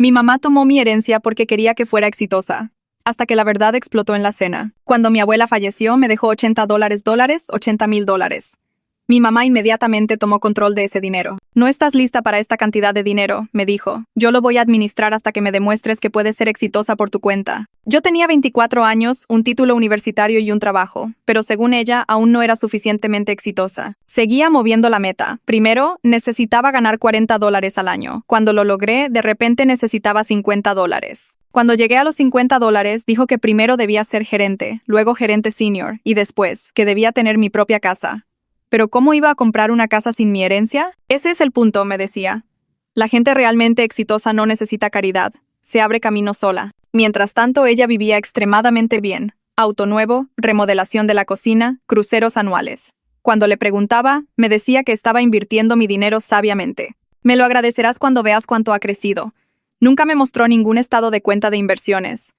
Mi mamá tomó mi herencia porque quería que fuera exitosa, hasta que la verdad explotó en la cena. Cuando mi abuela falleció, me dejó $80, $80,000. Mi mamá inmediatamente tomó control de ese dinero. No estás lista para esta cantidad de dinero, me dijo. Yo lo voy a administrar hasta que me demuestres que puedes ser exitosa por tu cuenta. Yo tenía 24 años, un título universitario y un trabajo, pero según ella, aún no era suficientemente exitosa. Seguía moviendo la meta. Primero, necesitaba ganar $40 al año. Cuando lo logré, de repente necesitaba $50. Cuando llegué a los $50, dijo que primero debía ser gerente, luego gerente senior, y después, que debía tener mi propia casa. ¿Pero cómo iba a comprar una casa sin mi herencia? Ese es el punto, me decía. La gente realmente exitosa no necesita caridad. Se abre camino sola. Mientras tanto, ella vivía extremadamente bien. Auto nuevo, remodelación de la cocina, cruceros anuales. Cuando le preguntaba, me decía que estaba invirtiendo mi dinero sabiamente. Me lo agradecerás cuando veas cuánto ha crecido. Nunca me mostró ningún estado de cuenta de inversiones.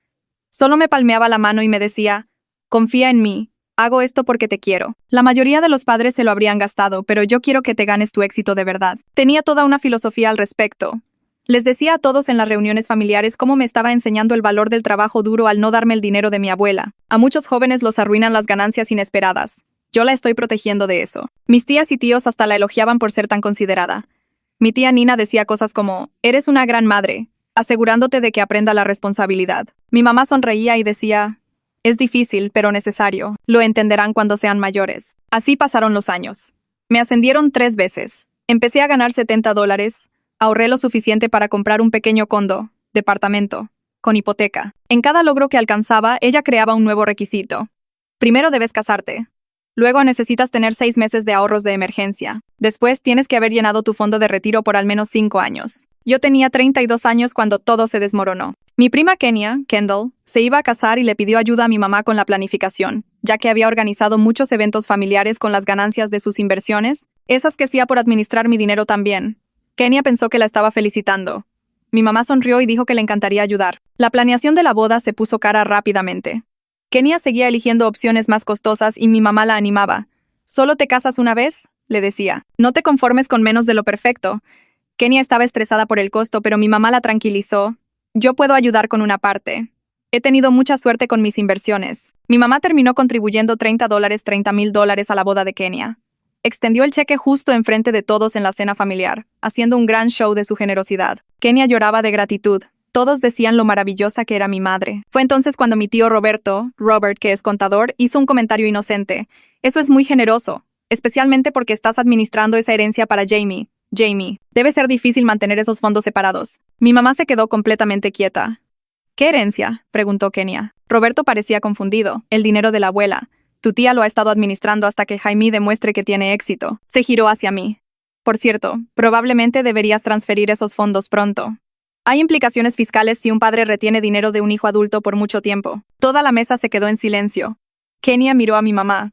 Solo me palmeaba la mano y me decía, confía en mí. Hago esto porque te quiero. La mayoría de los padres se lo habrían gastado, pero yo quiero que te ganes tu éxito de verdad. Tenía toda una filosofía al respecto. Les decía a todos en las reuniones familiares cómo me estaba enseñando el valor del trabajo duro al no darme el dinero de mi abuela. A muchos jóvenes los arruinan las ganancias inesperadas. Yo la estoy protegiendo de eso. Mis tías y tíos hasta la elogiaban por ser tan considerada. Mi tía Nina decía cosas como, eres una gran madre, asegurándote de que aprenda la responsabilidad. Mi mamá sonreía y decía, es difícil, pero necesario. Lo entenderán cuando sean mayores. Así pasaron los años. Me ascendieron 3 veces. Empecé a ganar $70. Ahorré lo suficiente para comprar un pequeño departamento, con hipoteca. En cada logro que alcanzaba, ella creaba un nuevo requisito. Primero debes casarte. Luego necesitas tener 6 meses de ahorros de emergencia. Después tienes que haber llenado tu fondo de retiro por al menos 5 años. Yo tenía 32 años cuando todo se desmoronó. Mi prima Kenia, Kendall, se iba a casar y le pidió ayuda a mi mamá con la planificación, ya que había organizado muchos eventos familiares con las ganancias de sus inversiones, esas que hacía por administrar mi dinero también. Kenia pensó que la estaba felicitando. Mi mamá sonrió y dijo que le encantaría ayudar. La planeación de la boda se puso cara rápidamente. Kenia seguía eligiendo opciones más costosas y mi mamá la animaba. ¿Solo te casas una vez?, le decía. No te conformes con menos de lo perfecto. Kenia estaba estresada por el costo, pero mi mamá la tranquilizó. Yo puedo ayudar con una parte. He tenido mucha suerte con mis inversiones. Mi mamá terminó contribuyendo $30,000 a la boda de Kenia. Extendió el cheque justo enfrente de todos en la cena familiar, haciendo un gran show de su generosidad. Kenia lloraba de gratitud. Todos decían lo maravillosa que era mi madre. Fue entonces cuando mi tío Robert, que es contador, hizo un comentario inocente. Eso es muy generoso, especialmente porque estás administrando esa herencia para Jamie. Jamie, debe ser difícil mantener esos fondos separados. Mi mamá se quedó completamente quieta. ¿Qué herencia?, preguntó Kenia. Roberto parecía confundido. El dinero de la abuela. Tu tía lo ha estado administrando hasta que Jaime demuestre que tiene éxito. Se giró hacia mí. Por cierto, probablemente deberías transferir esos fondos pronto. Hay implicaciones fiscales si un padre retiene dinero de un hijo adulto por mucho tiempo. Toda la mesa se quedó en silencio. Kenia miró a mi mamá.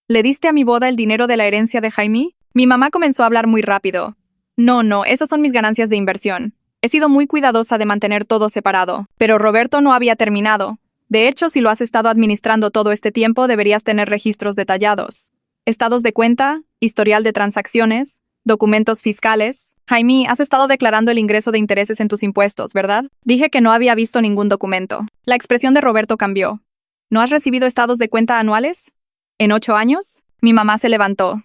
¿Le diste a mi boda el dinero de la herencia de Jaime? Mi mamá comenzó a hablar muy rápido. No, esos son mis ganancias de inversión. He sido muy cuidadosa de mantener todo separado. Pero Roberto no había terminado. De hecho, si lo has estado administrando todo este tiempo, deberías tener registros detallados. Estados de cuenta, historial de transacciones, documentos fiscales. Jaime, has estado declarando el ingreso de intereses en tus impuestos, ¿verdad? Dije que no había visto ningún documento. La expresión de Roberto cambió. ¿No has recibido estados de cuenta anuales? ¿En 8 años? Mi mamá se levantó.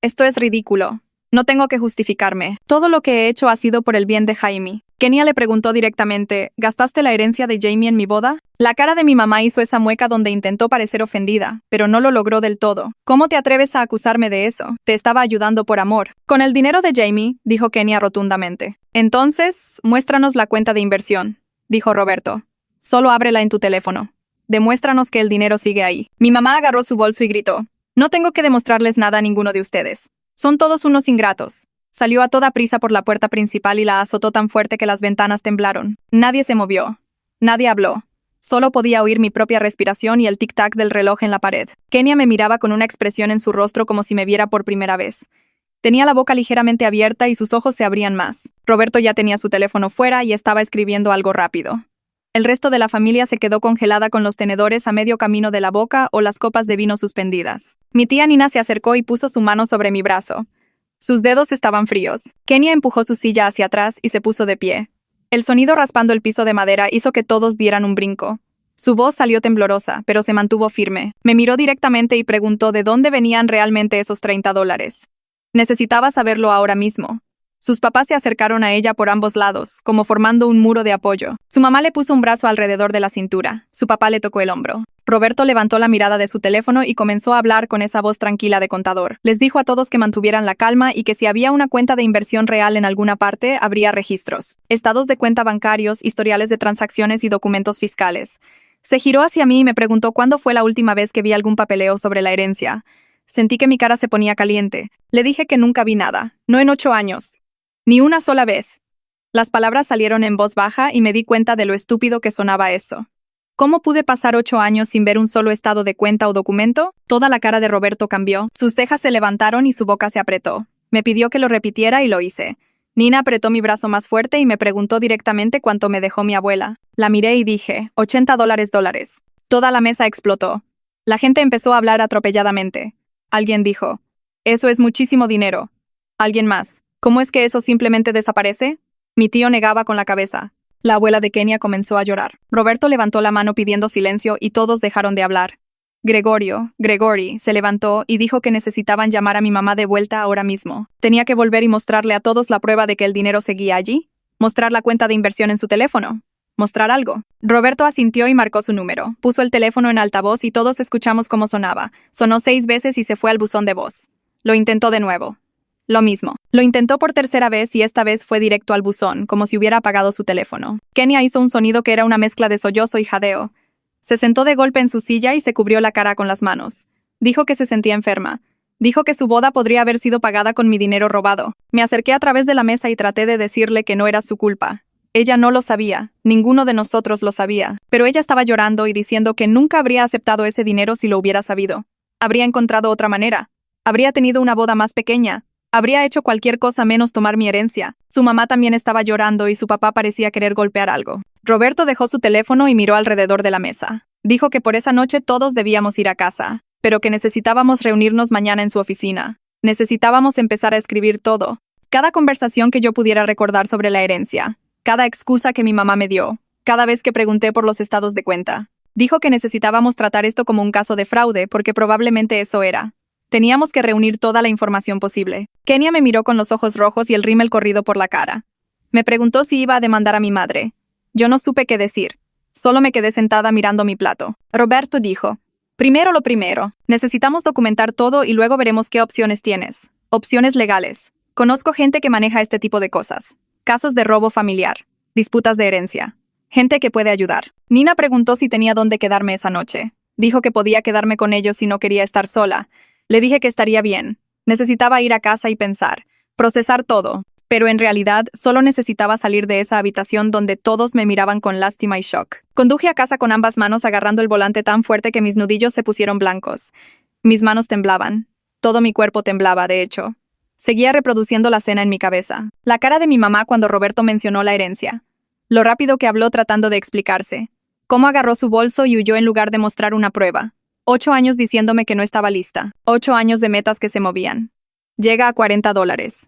Esto es ridículo. No tengo que justificarme. Todo lo que he hecho ha sido por el bien de Jaime. Kenia le preguntó directamente, ¿gastaste la herencia de Jamie en mi boda? La cara de mi mamá hizo esa mueca donde intentó parecer ofendida, pero no lo logró del todo. ¿Cómo te atreves a acusarme de eso? Te estaba ayudando por amor. Con el dinero de Jamie, dijo Kenia rotundamente. Entonces, muéstranos la cuenta de inversión, dijo Roberto. Solo ábrela en tu teléfono. Demuéstranos que el dinero sigue ahí. Mi mamá agarró su bolso y gritó. No tengo que demostrarles nada a ninguno de ustedes. Son todos unos ingratos. Salió a toda prisa por la puerta principal y la azotó tan fuerte que las ventanas temblaron. Nadie se movió. Nadie habló. Solo podía oír mi propia respiración y el tic-tac del reloj en la pared. Kenia me miraba con una expresión en su rostro como si me viera por primera vez. Tenía la boca ligeramente abierta y sus ojos se abrían más. Roberto ya tenía su teléfono fuera y estaba escribiendo algo rápido. El resto de la familia se quedó congelada con los tenedores a medio camino de la boca o las copas de vino suspendidas. Mi tía Nina se acercó y puso su mano sobre mi brazo. Sus dedos estaban fríos. Kenia empujó su silla hacia atrás y se puso de pie. El sonido raspando el piso de madera hizo que todos dieran un brinco. Su voz salió temblorosa, pero se mantuvo firme. Me miró directamente y preguntó de dónde venían realmente esos $30. Necesitaba saberlo ahora mismo. Sus papás se acercaron a ella por ambos lados, como formando un muro de apoyo. Su mamá le puso un brazo alrededor de la cintura. Su papá le tocó el hombro. Roberto levantó la mirada de su teléfono y comenzó a hablar con esa voz tranquila de contador. Les dijo a todos que mantuvieran la calma y que si había una cuenta de inversión real en alguna parte, habría registros, estados de cuenta bancarios, historiales de transacciones y documentos fiscales. Se giró hacia mí y me preguntó cuándo fue la última vez que vi algún papeleo sobre la herencia. Sentí que mi cara se ponía caliente. Le dije que nunca vi nada, no en 8 años. Ni una sola vez. Las palabras salieron en voz baja y me di cuenta de lo estúpido que sonaba eso. ¿Cómo pude pasar 8 años sin ver un solo estado de cuenta o documento? Toda la cara de Roberto cambió, sus cejas se levantaron y su boca se apretó. Me pidió que lo repitiera y lo hice. Nina apretó mi brazo más fuerte y me preguntó directamente cuánto me dejó mi abuela. La miré y dije, $80. Toda la mesa explotó. La gente empezó a hablar atropelladamente. Alguien dijo, eso es muchísimo dinero. Alguien más, ¿cómo es que eso simplemente desaparece? Mi tío negaba con la cabeza. La abuela de Kenia comenzó a llorar. Roberto levantó la mano pidiendo silencio y todos dejaron de hablar. Gregory, se levantó y dijo que necesitaban llamar a mi mamá de vuelta ahora mismo. Tenía que volver y mostrarle a todos la prueba de que el dinero seguía allí. Mostrar la cuenta de inversión en su teléfono. Mostrar algo. Roberto asintió y marcó su número. Puso el teléfono en altavoz y todos escuchamos cómo sonaba. Sonó 6 veces y se fue al buzón de voz. Lo intentó de nuevo. Lo mismo. Lo intentó por tercera vez y esta vez fue directo al buzón, como si hubiera apagado su teléfono. Kenia hizo un sonido que era una mezcla de sollozo y jadeo. Se sentó de golpe en su silla y se cubrió la cara con las manos. Dijo que se sentía enferma. Dijo que su boda podría haber sido pagada con mi dinero robado. Me acerqué a través de la mesa y traté de decirle que no era su culpa. Ella no lo sabía, ninguno de nosotros lo sabía, pero ella estaba llorando y diciendo que nunca habría aceptado ese dinero si lo hubiera sabido. Habría encontrado otra manera. Habría tenido una boda más pequeña. Habría hecho cualquier cosa menos tomar mi herencia. Su mamá también estaba llorando y su papá parecía querer golpear algo. Roberto dejó su teléfono y miró alrededor de la mesa. Dijo que por esa noche todos debíamos ir a casa, pero que necesitábamos reunirnos mañana en su oficina. Necesitábamos empezar a escribir todo. Cada conversación que yo pudiera recordar sobre la herencia. Cada excusa que mi mamá me dio. Cada vez que pregunté por los estados de cuenta. Dijo que necesitábamos tratar esto como un caso de fraude porque probablemente eso era. Teníamos que reunir toda la información posible. Kenia me miró con los ojos rojos y el rímel corrido por la cara. Me preguntó si iba a demandar a mi madre. Yo no supe qué decir. Solo me quedé sentada mirando mi plato. Roberto dijo, primero lo primero. Necesitamos documentar todo y luego veremos qué opciones tienes. Opciones legales. Conozco gente que maneja este tipo de cosas. Casos de robo familiar. Disputas de herencia. Gente que puede ayudar. Nina preguntó si tenía dónde quedarme esa noche. Dijo que podía quedarme con ellos si no quería estar sola. Le dije que estaría bien. Necesitaba ir a casa y pensar, procesar todo, pero en realidad solo necesitaba salir de esa habitación donde todos me miraban con lástima y shock. Conduje a casa con ambas manos agarrando el volante tan fuerte que mis nudillos se pusieron blancos. Mis manos temblaban. Todo mi cuerpo temblaba, de hecho. Seguía reproduciendo la escena en mi cabeza. La cara de mi mamá cuando Roberto mencionó la herencia. Lo rápido que habló tratando de explicarse. Cómo agarró su bolso y huyó en lugar de mostrar una prueba. 8 años diciéndome que no estaba lista. 8 años de metas que se movían. Llega a $40.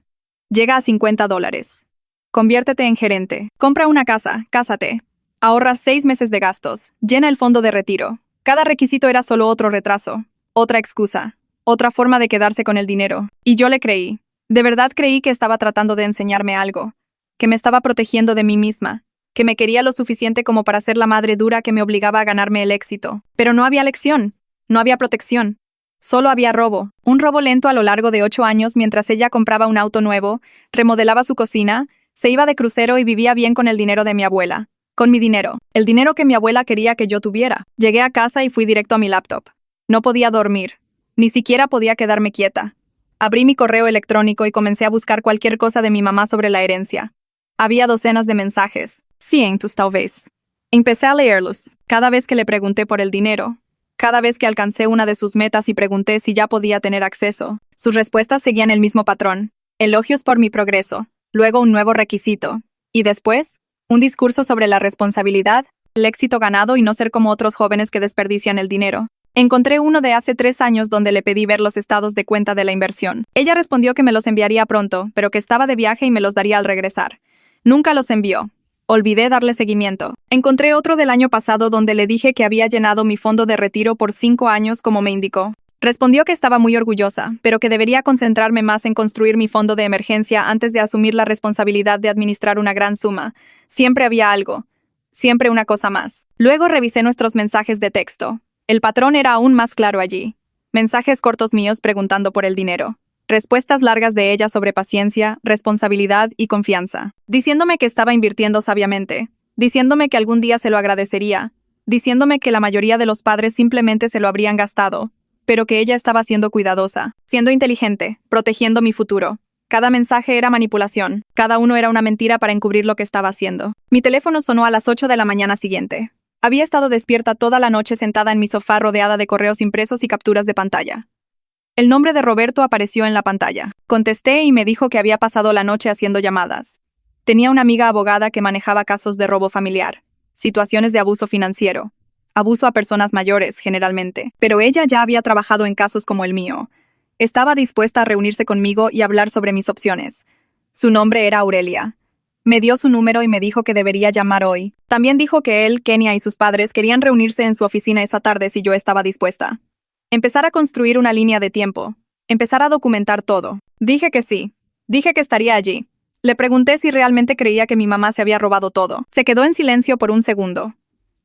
Llega a $50. Conviértete en gerente. Compra una casa. Cásate. Ahorras 6 meses de gastos. Llena el fondo de retiro. Cada requisito era solo otro retraso. Otra excusa. Otra forma de quedarse con el dinero. Y yo le creí. De verdad creí que estaba tratando de enseñarme algo. Que me estaba protegiendo de mí misma. Que me quería lo suficiente como para ser la madre dura que me obligaba a ganarme el éxito. Pero no había lección. No había protección. Solo había robo. Un robo lento a lo largo de 8 años mientras ella compraba un auto nuevo, remodelaba su cocina, se iba de crucero y vivía bien con el dinero de mi abuela. Con mi dinero. El dinero que mi abuela quería que yo tuviera. Llegué a casa y fui directo a mi laptop. No podía dormir. Ni siquiera podía quedarme quieta. Abrí mi correo electrónico y comencé a buscar cualquier cosa de mi mamá sobre la herencia. Había docenas de mensajes. Cientos, tal vez. Empecé a leerlos. Cada vez que le pregunté por el dinero. Cada vez que alcancé una de sus metas y pregunté si ya podía tener acceso, sus respuestas seguían el mismo patrón. Elogios por mi progreso, luego un nuevo requisito. Y después, un discurso sobre la responsabilidad, el éxito ganado y no ser como otros jóvenes que desperdician el dinero. Encontré uno de hace 3 años donde le pedí ver los estados de cuenta de la inversión. Ella respondió que me los enviaría pronto, pero que estaba de viaje y me los daría al regresar. Nunca los envió. Olvidé darle seguimiento. Encontré otro del año pasado donde le dije que había llenado mi fondo de retiro por 5 años como me indicó. Respondió que estaba muy orgullosa, pero que debería concentrarme más en construir mi fondo de emergencia antes de asumir la responsabilidad de administrar una gran suma. Siempre había algo. Siempre una cosa más. Luego revisé nuestros mensajes de texto. El patrón era aún más claro allí. Mensajes cortos míos preguntando por el dinero. Respuestas largas de ella sobre paciencia, responsabilidad y confianza. Diciéndome que estaba invirtiendo sabiamente. Diciéndome que algún día se lo agradecería. Diciéndome que la mayoría de los padres simplemente se lo habrían gastado, pero que ella estaba siendo cuidadosa, siendo inteligente, protegiendo mi futuro. Cada mensaje era manipulación. Cada uno era una mentira para encubrir lo que estaba haciendo. Mi teléfono sonó a las 8 de la mañana siguiente. Había estado despierta toda la noche sentada en mi sofá rodeada de correos impresos y capturas de pantalla. El nombre de Roberto apareció en la pantalla. Contesté y me dijo que había pasado la noche haciendo llamadas. Tenía una amiga abogada que manejaba casos de robo familiar, situaciones de abuso financiero, abuso a personas mayores, generalmente. Pero ella ya había trabajado en casos como el mío. Estaba dispuesta a reunirse conmigo y hablar sobre mis opciones. Su nombre era Aurelia. Me dio su número y me dijo que debería llamar hoy. También dijo que él, Kenia y sus padres querían reunirse en su oficina esa tarde si yo estaba dispuesta. Empezar a construir una línea de tiempo. Empezar a documentar todo. Dije que sí. Dije que estaría allí. Le pregunté si realmente creía que mi mamá se había robado todo. Se quedó en silencio por un segundo.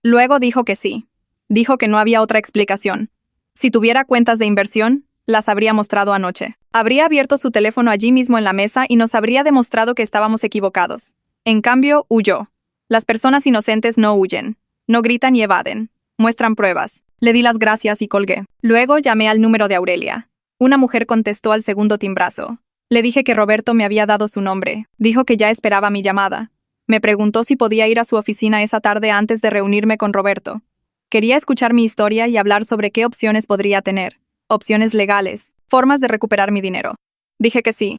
Luego dijo que sí. Dijo que no había otra explicación. Si tuviera cuentas de inversión, las habría mostrado anoche. Habría abierto su teléfono allí mismo en la mesa y nos habría demostrado que estábamos equivocados. En cambio, huyó. Las personas inocentes no huyen. No gritan y evaden. Muestran pruebas. Le di las gracias y colgué. Luego llamé al número de Aurelia. Una mujer contestó al segundo timbrazo. Le dije que Roberto me había dado su nombre. Dijo que ya esperaba mi llamada. Me preguntó si podía ir a su oficina esa tarde antes de reunirme con Roberto. Quería escuchar mi historia y hablar sobre qué opciones podría tener. Opciones legales, formas de recuperar mi dinero. Dije que sí.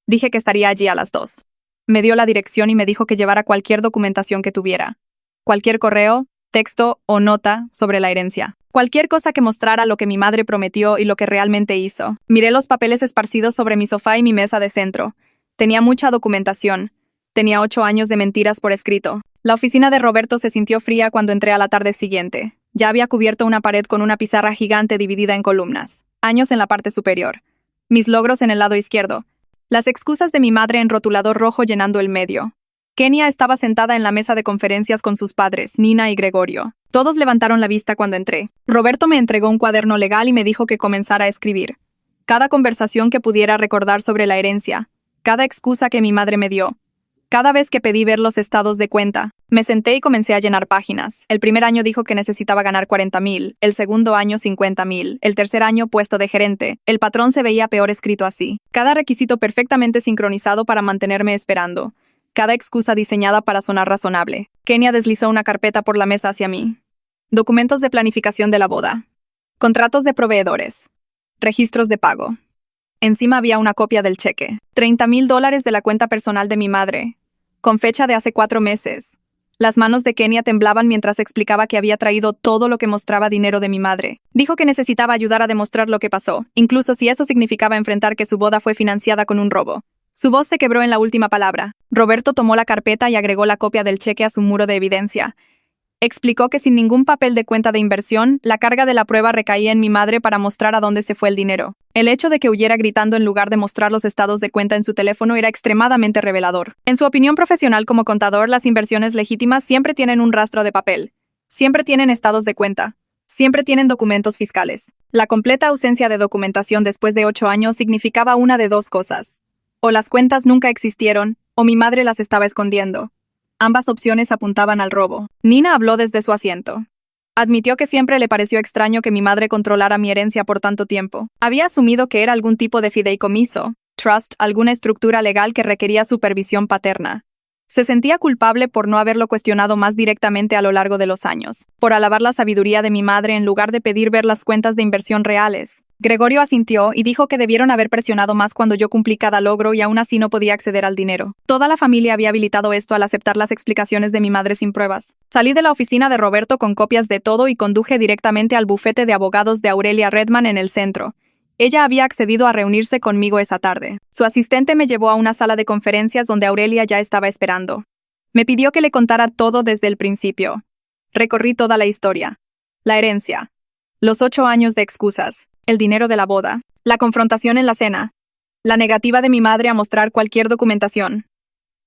Dije que estaría allí a las 2. Me dio la dirección y me dijo que llevara cualquier documentación que tuviera. Cualquier correo, texto o nota sobre la herencia. Cualquier cosa que mostrara lo que mi madre prometió y lo que realmente hizo. Miré los papeles esparcidos sobre mi sofá y mi mesa de centro. Tenía mucha documentación. Tenía 8 años de mentiras por escrito. La oficina de Roberto se sintió fría cuando entré a la tarde siguiente. Ya había cubierto una pared con una pizarra gigante dividida en columnas. Años en la parte superior. Mis logros en el lado izquierdo. Las excusas de mi madre en rotulador rojo llenando el medio. Kenia estaba sentada en la mesa de conferencias con sus padres, Nina y Gregorio. Todos levantaron la vista cuando entré. Roberto me entregó un cuaderno legal y me dijo que comenzara a escribir. Cada conversación que pudiera recordar sobre la herencia. Cada excusa que mi madre me dio. Cada vez que pedí ver los estados de cuenta, me senté y comencé a llenar páginas. El primer año dijo que necesitaba ganar 40,000, el segundo año 50,000, el tercer año puesto de gerente. El patrón se veía peor escrito así. Cada requisito perfectamente sincronizado para mantenerme esperando. Cada excusa diseñada para sonar razonable. Kenia deslizó una carpeta por la mesa hacia mí. Documentos de planificación de la boda. Contratos de proveedores. Registros de pago. Encima había una copia del cheque. $30,000 de la cuenta personal de mi madre. Con fecha de hace 4 meses. Las manos de Kenia temblaban mientras explicaba que había traído todo lo que mostraba dinero de mi madre. Dijo que necesitaba ayudar a demostrar lo que pasó, incluso si eso significaba enfrentar que su boda fue financiada con un robo. Su voz se quebró en la última palabra. Roberto tomó la carpeta y agregó la copia del cheque a su muro de evidencia. Explicó que sin ningún papel de cuenta de inversión, la carga de la prueba recaía en mi madre para mostrar a dónde se fue el dinero. El hecho de que huyera gritando en lugar de mostrar los estados de cuenta en su teléfono era extremadamente revelador. En su opinión profesional como contador, las inversiones legítimas siempre tienen un rastro de papel. Siempre tienen estados de cuenta. Siempre tienen documentos fiscales. La completa ausencia de documentación después de 8 años significaba una de 2 cosas. O las cuentas nunca existieron, o mi madre las estaba escondiendo. Ambas opciones apuntaban al robo. Nina habló desde su asiento. Admitió que siempre le pareció extraño que mi madre controlara mi herencia por tanto tiempo. Había asumido que era algún tipo de fideicomiso, trust, alguna estructura legal que requería supervisión paterna. Se sentía culpable por no haberlo cuestionado más directamente a lo largo de los años, por alabar la sabiduría de mi madre en lugar de pedir ver las cuentas de inversión reales. Gregorio asintió y dijo que debieron haber presionado más cuando yo cumplí cada logro y aún así no podía acceder al dinero. Toda la familia había habilitado esto al aceptar las explicaciones de mi madre sin pruebas. Salí de la oficina de Roberto con copias de todo y conduje directamente al bufete de abogados de Aurelia Redman en el centro. Ella había accedido a reunirse conmigo esa tarde. Su asistente me llevó a una sala de conferencias donde Aurelia ya estaba esperando. Me pidió que le contara todo desde el principio. Recorrí toda la historia. La herencia. Los 8 años de excusas. El dinero de la boda. La confrontación en la cena. La negativa de mi madre a mostrar cualquier documentación.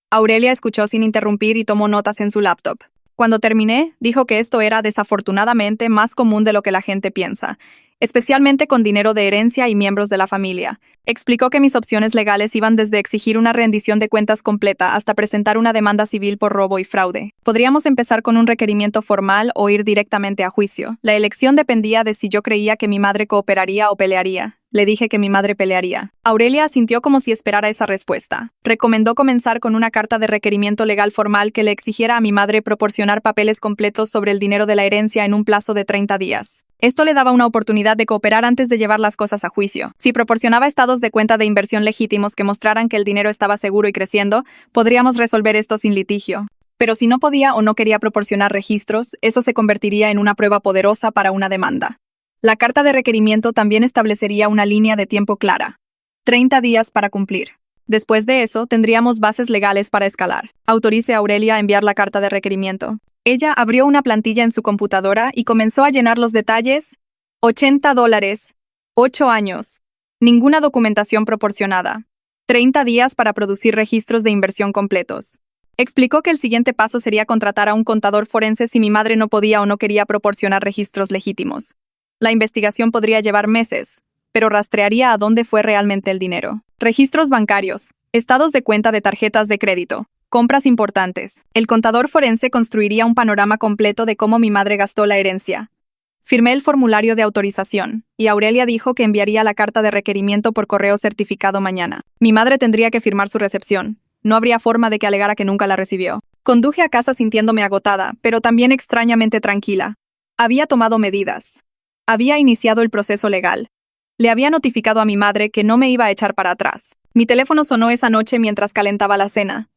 Aurelia escuchó sin interrumpir y tomó notas en su laptop. Cuando terminé, dijo que esto era desafortunadamente más común de lo que la gente piensa, especialmente con dinero de herencia y miembros de la familia. Explicó que mis opciones legales iban desde exigir una rendición de cuentas completa hasta presentar una demanda civil por robo y fraude. Podríamos empezar con un requerimiento formal o ir directamente a juicio. La elección dependía de si yo creía que mi madre cooperaría o pelearía. Le dije que mi madre pelearía. Aurelia asintió como si esperara esa respuesta. Recomendó comenzar con una carta de requerimiento legal formal que le exigiera a mi madre proporcionar papeles completos sobre el dinero de la herencia en un plazo de 30 días. Esto le daba una oportunidad de cooperar antes de llevar las cosas a juicio. Si proporcionaba estados de cuenta de inversión legítimos que mostraran que el dinero estaba seguro y creciendo, podríamos resolver esto sin litigio. Pero si no podía o no quería proporcionar registros, eso se convertiría en una prueba poderosa para una demanda. La carta de requerimiento también establecería una línea de tiempo clara. 30 días para cumplir. Después de eso, tendríamos bases legales para escalar. Autorice a Aurelia a enviar la carta de requerimiento. Ella abrió una plantilla en su computadora y comenzó a llenar los detalles. $80. 8 años. Ninguna documentación proporcionada. 30 días para producir registros de inversión completos. Explicó que el siguiente paso sería contratar a un contador forense si mi madre no podía o no quería proporcionar registros legítimos. La investigación podría llevar meses, pero rastrearía a dónde fue realmente el dinero. Registros bancarios, estados de cuenta de tarjetas de crédito, compras importantes. El contador forense construiría un panorama completo de cómo mi madre gastó la herencia. Firmé el formulario de autorización, y Aurelia dijo que enviaría la carta de requerimiento por correo certificado mañana. Mi madre tendría que firmar su recepción. No habría forma de que alegara que nunca la recibió. Conduje a casa sintiéndome agotada, pero también extrañamente tranquila. Había tomado medidas. Había iniciado el proceso legal. Le había notificado a mi madre que no me iba a echar para atrás. Mi teléfono sonó esa noche mientras calentaba la cena.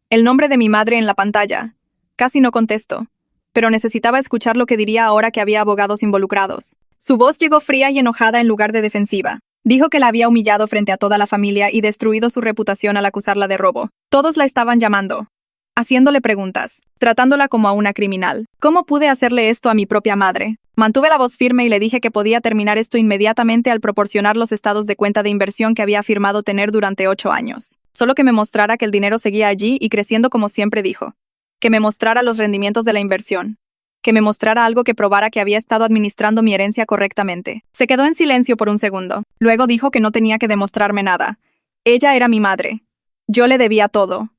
El nombre de mi madre en la pantalla. Casi no contesto, pero necesitaba escuchar lo que diría ahora que había abogados involucrados. Su voz llegó fría y enojada en lugar de defensiva. Dijo que la había humillado frente a toda la familia y destruido su reputación al acusarla de robo. Todos la estaban llamando, haciéndole preguntas, tratándola como a una criminal. ¿Cómo pude hacerle esto a mi propia madre? Mantuve la voz firme y le dije que podía terminar esto inmediatamente al proporcionar los estados de cuenta de inversión que había afirmado tener durante 8 años. Solo que me mostrara que el dinero seguía allí y creciendo como siempre dijo. Que me mostrara los rendimientos de la inversión. Que me mostrara algo que probara que había estado administrando mi herencia correctamente. Se quedó en silencio por un segundo. Luego dijo que no tenía que demostrarme nada. Ella era mi madre. Yo le debía todo.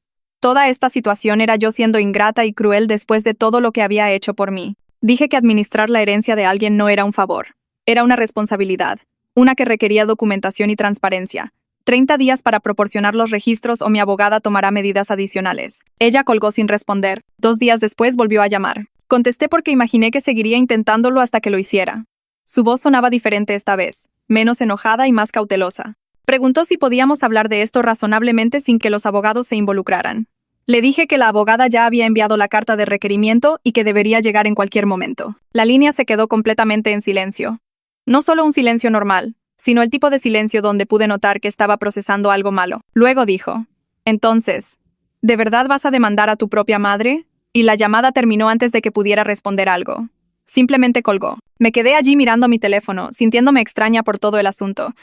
Toda esta situación era yo siendo ingrata y cruel después de todo lo que había hecho por mí. Dije que administrar la herencia de alguien no era un favor. Era una responsabilidad. Una que requería documentación y transparencia. 30 días para proporcionar los registros o mi abogada tomará medidas adicionales. Ella colgó sin responder. 2 días después volvió a llamar. Contesté porque imaginé que seguiría intentándolo hasta que lo hiciera. Su voz sonaba diferente esta vez, menos enojada y más cautelosa. Preguntó si podíamos hablar de esto razonablemente sin que los abogados se involucraran. Le dije que la abogada ya había enviado la carta de requerimiento y que debería llegar en cualquier momento. La línea se quedó completamente en silencio. No solo un silencio normal, sino el tipo de silencio donde pude notar que estaba procesando algo malo. Luego dijo, «Entonces, ¿de verdad vas a demandar a tu propia madre?» Y la llamada terminó antes de que pudiera responder algo. Simplemente colgó. Me quedé allí mirando mi teléfono, sintiéndome extraña por todo el asunto.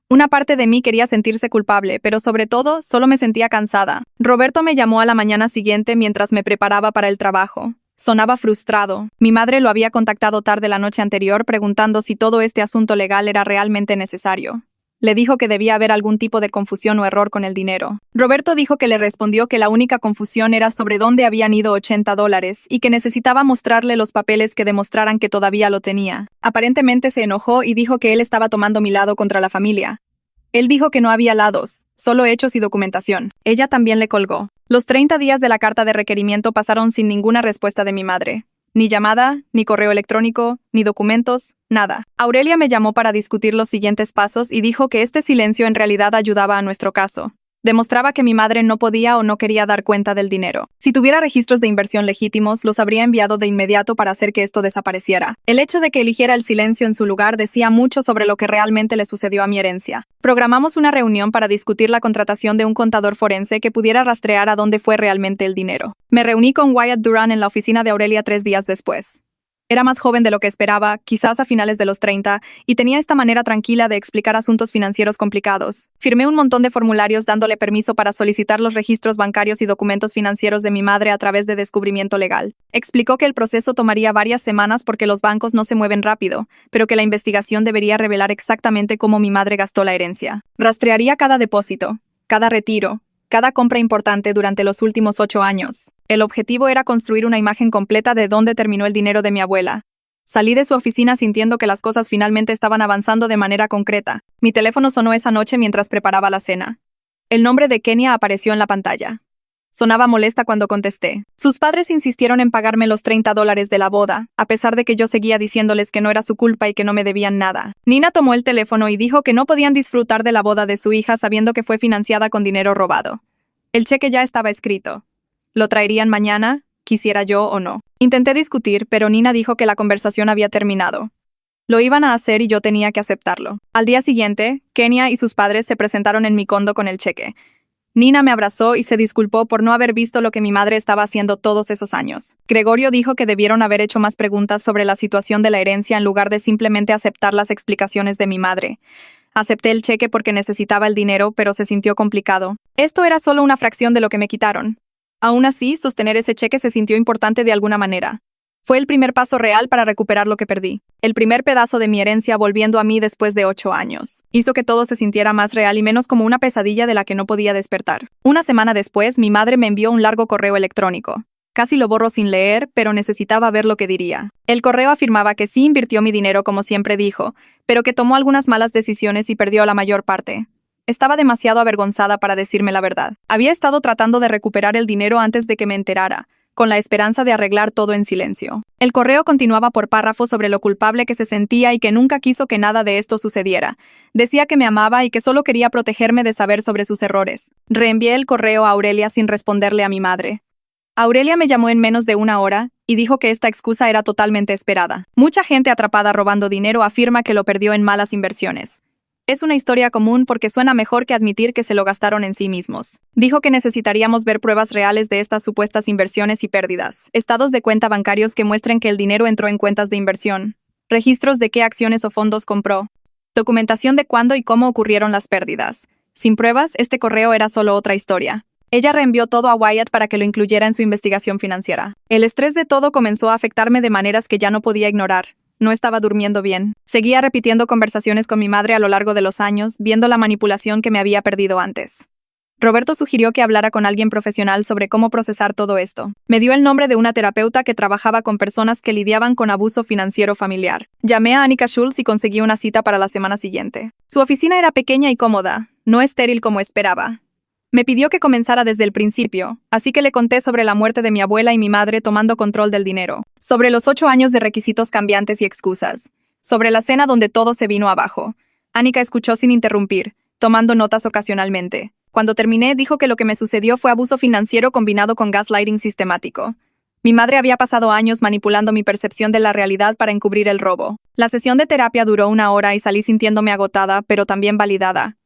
Una parte de mí quería sentirse culpable, pero sobre todo, solo me sentía cansada. Roberto me llamó a la mañana siguiente mientras me preparaba para el trabajo. Sonaba frustrado. Mi madre lo había contactado tarde la noche anterior preguntando si todo este asunto legal era realmente necesario. Le dijo que debía haber algún tipo de confusión o error con el dinero. Roberto dijo que le respondió que la única confusión era sobre dónde habían ido $80 y que necesitaba mostrarle los papeles que demostraran que todavía lo tenía. Aparentemente se enojó y dijo que él estaba tomando mi lado contra la familia. Él dijo que no había lados, solo hechos y documentación. Ella también le colgó. Los 30 días de la carta de requerimiento pasaron sin ninguna respuesta de mi madre. Ni llamada, ni correo electrónico, ni documentos, nada. Aurelia me llamó para discutir los siguientes pasos y dijo que este silencio en realidad ayudaba a nuestro caso. Demostraba que mi madre no podía o no quería dar cuenta del dinero. Si tuviera registros de inversión legítimos, los habría enviado de inmediato para hacer que esto desapareciera. El hecho de que eligiera el silencio en su lugar decía mucho sobre lo que realmente le sucedió a mi herencia. Programamos una reunión para discutir la contratación de un contador forense que pudiera rastrear a dónde fue realmente el dinero. Me reuní con Wyatt Duran en la oficina de Aurelia 3 días después. Era más joven de lo que esperaba, quizás a finales de los 30, y tenía esta manera tranquila de explicar asuntos financieros complicados. Firmé un montón de formularios dándole permiso para solicitar los registros bancarios y documentos financieros de mi madre a través de descubrimiento legal. Explicó que el proceso tomaría varias semanas porque los bancos no se mueven rápido, pero que la investigación debería revelar exactamente cómo mi madre gastó la herencia. Rastrearía cada depósito, cada retiro, cada compra importante durante los últimos 8 años. El objetivo era construir una imagen completa de dónde terminó el dinero de mi abuela. Salí de su oficina sintiendo que las cosas finalmente estaban avanzando de manera concreta. Mi teléfono sonó esa noche mientras preparaba la cena. El nombre de Kenia apareció en la pantalla. Sonaba molesta cuando contesté. Sus padres insistieron en pagarme los $30 de la boda, a pesar de que yo seguía diciéndoles que no era su culpa y que no me debían nada. Nina tomó el teléfono y dijo que no podían disfrutar de la boda de su hija sabiendo que fue financiada con dinero robado. El cheque ya estaba escrito. ¿Lo traerían mañana, quisiera yo o no? Intenté discutir, pero Nina dijo que la conversación había terminado. Lo iban a hacer y yo tenía que aceptarlo. Al día siguiente, Kenia y sus padres se presentaron en mi condo con el cheque. Nina me abrazó y se disculpó por no haber visto lo que mi madre estaba haciendo todos esos años. Gregorio dijo que debieron haber hecho más preguntas sobre la situación de la herencia en lugar de simplemente aceptar las explicaciones de mi madre. Acepté el cheque porque necesitaba el dinero, pero se sintió complicado. Esto era solo una fracción de lo que me quitaron. Aún así, sostener ese cheque se sintió importante de alguna manera. Fue el primer paso real para recuperar lo que perdí. El primer pedazo de mi herencia volviendo a mí después de 8 años. Hizo que todo se sintiera más real y menos como una pesadilla de la que no podía despertar. Una semana después, mi madre me envió un largo correo electrónico. Casi lo borro sin leer, pero necesitaba ver lo que diría. El correo afirmaba que sí invirtió mi dinero como siempre dijo, pero que tomó algunas malas decisiones y perdió la mayor parte. Estaba demasiado avergonzada para decirme la verdad. Había estado tratando de recuperar el dinero antes de que me enterara, con la esperanza de arreglar todo en silencio. El correo continuaba por párrafos sobre lo culpable que se sentía y que nunca quiso que nada de esto sucediera. Decía que me amaba y que solo quería protegerme de saber sobre sus errores. Reenvié el correo a Aurelia sin responderle a mi madre. Aurelia me llamó en menos de 1 hora y dijo que esta excusa era totalmente esperada. Mucha gente atrapada robando dinero afirma que lo perdió en malas inversiones. Es una historia común porque suena mejor que admitir que se lo gastaron en sí mismos. Dijo que necesitaríamos ver pruebas reales de estas supuestas inversiones y pérdidas. Estados de cuenta bancarios que muestren que el dinero entró en cuentas de inversión. Registros de qué acciones o fondos compró. Documentación de cuándo y cómo ocurrieron las pérdidas. Sin pruebas, este correo era solo otra historia. Ella reenvió todo a Wyatt para que lo incluyera en su investigación financiera. El estrés de todo comenzó a afectarme de maneras que ya no podía ignorar. No estaba durmiendo bien. Seguía repitiendo conversaciones con mi madre a lo largo de los años, viendo la manipulación que me había perdido antes. Roberto sugirió que hablara con alguien profesional sobre cómo procesar todo esto. Me dio el nombre de una terapeuta que trabajaba con personas que lidiaban con abuso financiero familiar. Llamé a Annika Schultz y conseguí una cita para la semana siguiente. Su oficina era pequeña y cómoda, no estéril como esperaba. Me pidió que comenzara desde el principio, así que le conté sobre la muerte de mi abuela y mi madre tomando control del dinero, sobre los 8 años de requisitos cambiantes y excusas, sobre la cena donde todo se vino abajo. Annika escuchó sin interrumpir, tomando notas ocasionalmente. Cuando terminé, dijo que lo que me sucedió fue abuso financiero combinado con gaslighting sistemático. Mi madre había pasado años manipulando mi percepción de la realidad para encubrir el robo. La sesión de terapia duró 1 hora y salí sintiéndome agotada, pero también validada.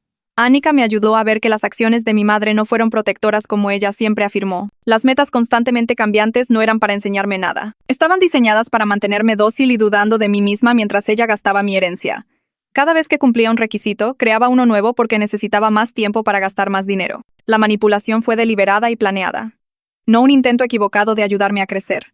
Annika me ayudó a ver que las acciones de mi madre no fueron protectoras como ella siempre afirmó. Las metas constantemente cambiantes no eran para enseñarme nada. Estaban diseñadas para mantenerme dócil y dudando de mí misma mientras ella gastaba mi herencia. Cada vez que cumplía un requisito, creaba uno nuevo porque necesitaba más tiempo para gastar más dinero. La manipulación fue deliberada y planeada. No un intento equivocado de ayudarme a crecer.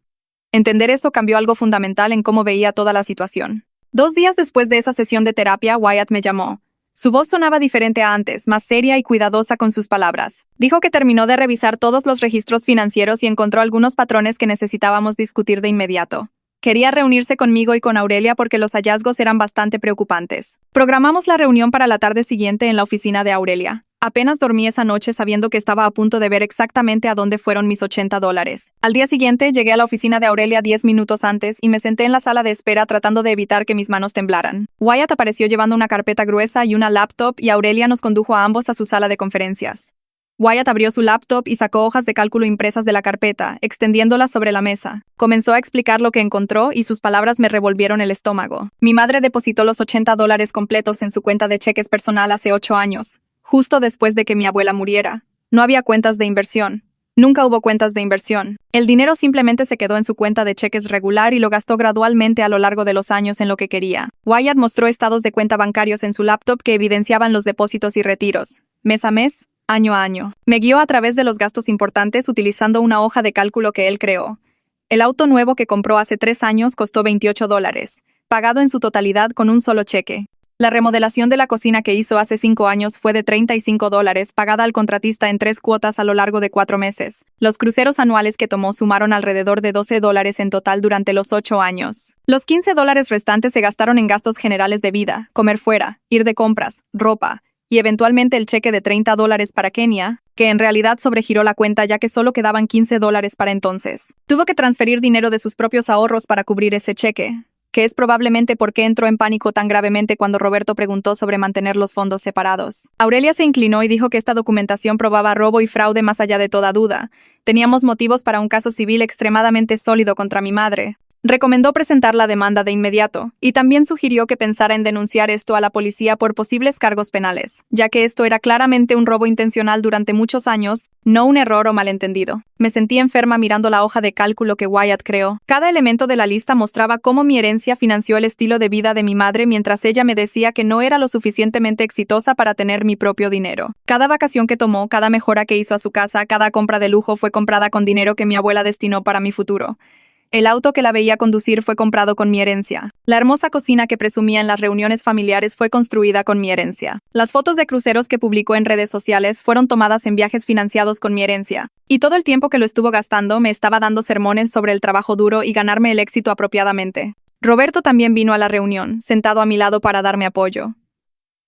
Entender esto cambió algo fundamental en cómo veía toda la situación. 2 días después de esa sesión de terapia, Wyatt me llamó. Su voz sonaba diferente a antes, más seria y cuidadosa con sus palabras. Dijo que terminó de revisar todos los registros financieros y encontró algunos patrones que necesitábamos discutir de inmediato. Quería reunirse conmigo y con Aurelia porque los hallazgos eran bastante preocupantes. Programamos la reunión para la tarde siguiente en la oficina de Aurelia. Apenas dormí esa noche sabiendo que estaba a punto de ver exactamente a dónde fueron mis $80. Al día siguiente llegué a la oficina de Aurelia 10 minutos antes y me senté en la sala de espera tratando de evitar que mis manos temblaran. Wyatt apareció llevando una carpeta gruesa y una laptop y Aurelia nos condujo a ambos a su sala de conferencias. Wyatt abrió su laptop y sacó hojas de cálculo impresas de la carpeta, extendiéndolas sobre la mesa. Comenzó a explicar lo que encontró y sus palabras me revolvieron el estómago. Mi madre depositó los $80 completos en su cuenta de cheques personal hace 8 años, justo después de que mi abuela muriera. No había cuentas de inversión. Nunca hubo cuentas de inversión. El dinero simplemente se quedó en su cuenta de cheques regular y lo gastó gradualmente a lo largo de los años en lo que quería. Wyatt mostró estados de cuenta bancarios en su laptop que evidenciaban los depósitos y retiros, mes a mes, año a año. Me guió a través de los gastos importantes utilizando una hoja de cálculo que él creó. El auto nuevo que compró hace 3 años costó $28, pagado en su totalidad con un solo cheque. La remodelación de la cocina que hizo hace 5 años fue de $35, pagada al contratista en 3 cuotas a lo largo de 4 meses. Los cruceros anuales que tomó sumaron alrededor de $12 en total durante los 8 años. Los $15 restantes se gastaron en gastos generales de vida, comer fuera, ir de compras, ropa, y eventualmente el cheque de $30 para Kenia, que en realidad sobregiró la cuenta ya que solo quedaban $15 para entonces. Tuvo que transferir dinero de sus propios ahorros para cubrir ese cheque, que es probablemente por qué entró en pánico tan gravemente cuando Roberto preguntó sobre mantener los fondos separados. Aurelia se inclinó y dijo que esta documentación probaba robo y fraude más allá de toda duda. Teníamos motivos para un caso civil extremadamente sólido contra mi madre. Recomendó presentar la demanda de inmediato, y también sugirió que pensara en denunciar esto a la policía por posibles cargos penales, ya que esto era claramente un robo intencional durante muchos años, no un error o malentendido. Me sentí enferma mirando la hoja de cálculo que Wyatt creó. Cada elemento de la lista mostraba cómo mi herencia financió el estilo de vida de mi madre mientras ella me decía que no era lo suficientemente exitosa para tener mi propio dinero. Cada vacación que tomó, cada mejora que hizo a su casa, cada compra de lujo fue comprada con dinero que mi abuela destinó para mi futuro. El auto que la veía conducir fue comprado con mi herencia. La hermosa cocina que presumía en las reuniones familiares fue construida con mi herencia. Las fotos de cruceros que publicó en redes sociales fueron tomadas en viajes financiados con mi herencia. Y todo el tiempo que lo estuvo gastando me estaba dando sermones sobre el trabajo duro y ganarme el éxito apropiadamente. Roberto también vino a la reunión, sentado a mi lado para darme apoyo.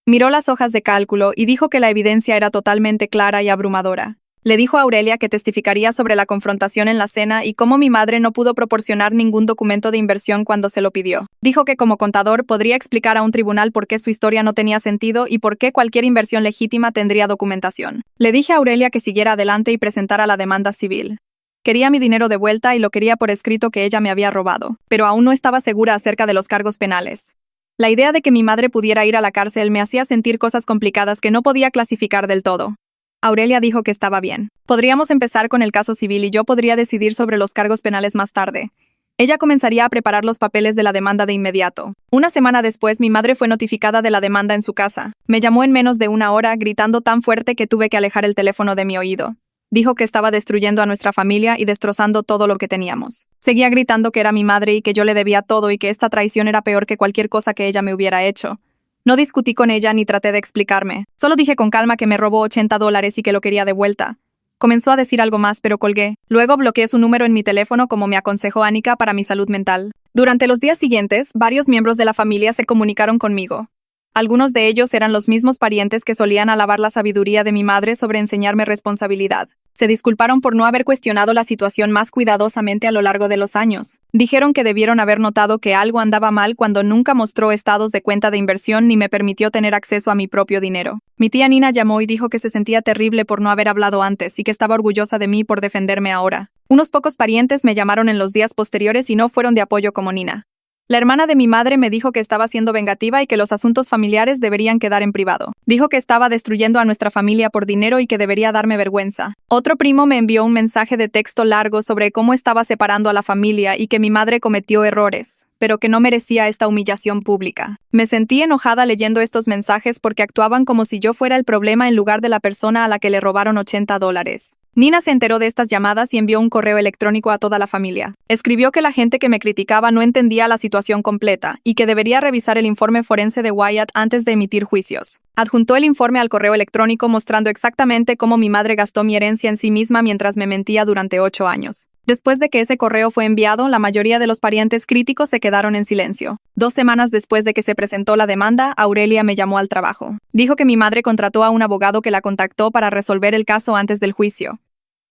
Miró las hojas de cálculo y dijo que la evidencia era totalmente clara y abrumadora. Le dijo a Aurelia que testificaría sobre la confrontación en la cena y cómo mi madre no pudo proporcionar ningún documento de inversión cuando se lo pidió. Dijo que como contador podría explicar a un tribunal por qué su historia no tenía sentido y por qué cualquier inversión legítima tendría documentación. Le dije a Aurelia que siguiera adelante y presentara la demanda civil. Quería mi dinero de vuelta y lo quería por escrito que ella me había robado, pero aún no estaba segura acerca de los cargos penales. La idea de que mi madre pudiera ir a la cárcel me hacía sentir cosas complicadas que no podía clasificar del todo. Aurelia dijo que estaba bien. Podríamos empezar con el caso civil y yo podría decidir sobre los cargos penales más tarde. Ella comenzaría a preparar los papeles de la demanda de inmediato. Una semana después, mi madre fue notificada de la demanda en su casa. Me llamó en menos de 1 hora, gritando tan fuerte que tuve que alejar el teléfono de mi oído. Dijo que estaba destruyendo a nuestra familia y destrozando todo lo que teníamos. Seguía gritando que era mi madre y que yo le debía todo y que esta traición era peor que cualquier cosa que ella me hubiera hecho. No discutí con ella ni traté de explicarme. Solo dije con calma que me robó $80 y que lo quería de vuelta. Comenzó a decir algo más, pero colgué. Luego bloqueé su número en mi teléfono como me aconsejó Annika para mi salud mental. Durante los días siguientes, varios miembros de la familia se comunicaron conmigo. Algunos de ellos eran los mismos parientes que solían alabar la sabiduría de mi madre sobre enseñarme responsabilidad. Se disculparon por no haber cuestionado la situación más cuidadosamente a lo largo de los años. Dijeron que debieron haber notado que algo andaba mal cuando nunca mostró estados de cuenta de inversión ni me permitió tener acceso a mi propio dinero. Mi tía Nina llamó y dijo que se sentía terrible por no haber hablado antes y que estaba orgullosa de mí por defenderme ahora. Unos pocos parientes me llamaron en los días posteriores y no fueron de apoyo como Nina. La hermana de mi madre me dijo que estaba siendo vengativa y que los asuntos familiares deberían quedar en privado. Dijo que estaba destruyendo a nuestra familia por dinero y que debería darme vergüenza. Otro primo me envió un mensaje de texto largo sobre cómo estaba separando a la familia y que mi madre cometió errores, pero que no merecía esta humillación pública. Me sentí enojada leyendo estos mensajes porque actuaban como si yo fuera el problema en lugar de la persona a la que le robaron $80. Nina se enteró de estas llamadas y envió un correo electrónico a toda la familia. Escribió que la gente que me criticaba no entendía la situación completa y que debería revisar el informe forense de Wyatt antes de emitir juicios. Adjuntó el informe al correo electrónico mostrando exactamente cómo mi madre gastó mi herencia en sí misma mientras me mentía durante 8 años. Después de que ese correo fue enviado, la mayoría de los parientes críticos se quedaron en silencio. 2 semanas después de que se presentó la demanda, Aurelia me llamó al trabajo. Dijo que mi madre contrató a un abogado que la contactó para resolver el caso antes del juicio.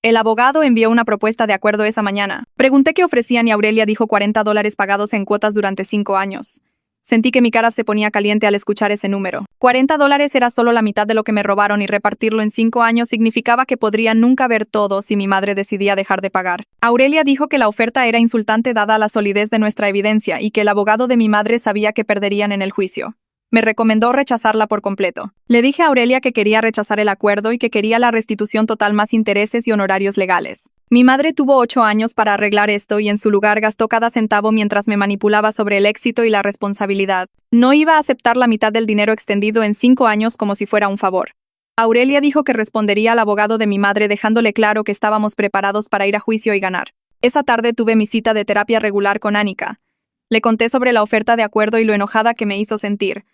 El abogado envió una propuesta de acuerdo esa mañana. Pregunté qué ofrecían y Aurelia dijo $40 pagados en cuotas durante 5 años. Sentí que mi cara se ponía caliente al escuchar ese número. $40 era solo la mitad de lo que me robaron y repartirlo en 5 años significaba que podría nunca ver todo si mi madre decidía dejar de pagar. Aurelia dijo que la oferta era insultante dada la solidez de nuestra evidencia y que el abogado de mi madre sabía que perderían en el juicio. Me recomendó rechazarla por completo. Le dije a Aurelia que quería rechazar el acuerdo y que quería la restitución total más intereses y honorarios legales. Mi madre tuvo 8 años para arreglar esto y en su lugar gastó cada centavo mientras me manipulaba sobre el éxito y la responsabilidad. No iba a aceptar la mitad del dinero extendido en 5 años como si fuera un favor. Aurelia dijo que respondería al abogado de mi madre dejándole claro que estábamos preparados para ir a juicio y ganar. Esa tarde tuve mi cita de terapia regular con Annika. Le conté sobre la oferta de acuerdo y lo enojada que me hizo sentir.